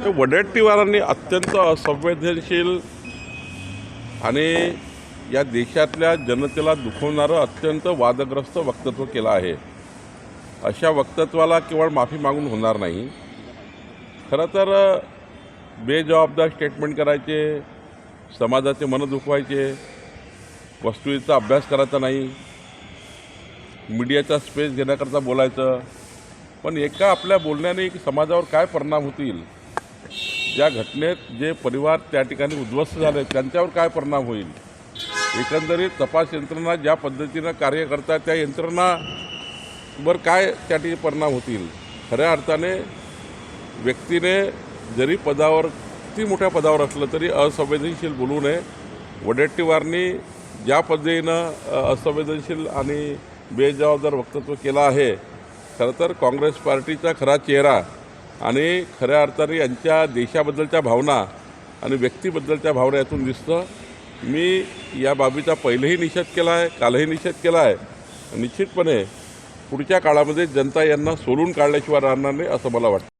वडेट्टीवारांनी अत्यंत असंवेदनशील आणि या देशातल्या जनतेला दुखवणारं अत्यंत वादग्रस्त वक्तव्य केलं आहे। अशा वक्तव्याला केवळ माफी मागून होणार नाही। खरं तर बेजबाबदार स्टेटमेंट करायचे, समाजाचे मन दुखवायचे, वस्तुस्थितीचा अभ्यास करायचा नाही, मीडियाचा स्पेस घेण्याकरता बोलायचं। पण एका आपल्या बोलण्याने समाजावर काय परिणाम होतील, ज्या घटनेत जे परिवार त्या ठिकाणी उद्ध्वस्त झाले त्यांच्यावर काय परिणाम होईल, एकंदरीत तपास यंत्रणा ज्या पद्धतीनं कार्य करतात त्या यंत्रणावर काय त्या ठिकाणी परिणाम होतील। खऱ्या अर्थाने व्यक्तीने जरी पदावर किती मोठ्या पदावर असलं तरी असंवेदनशील बोलू नये। वडेट्टीवारांनी ज्या पद्धतीनं असंवेदनशील आणि बेजबाबदार वक्तव्य केलं आहे, खरं तर काँग्रेस पार्टीचा खरा चेहरा आणि खऱ्या अर्थाने यांच्या देशाबद्दलच्या भावना आणि व्यक्तीबद्दलच्या भावना यातून दिसतं। मी या बाबीचा पहिलेही निषेध केला आहे, कालही निषेध केला आहे। निश्चितपणे पुढच्या काळामध्ये जनता यांना सोलून काढल्याशिवाय राहणार नाही असं मला वाटतं।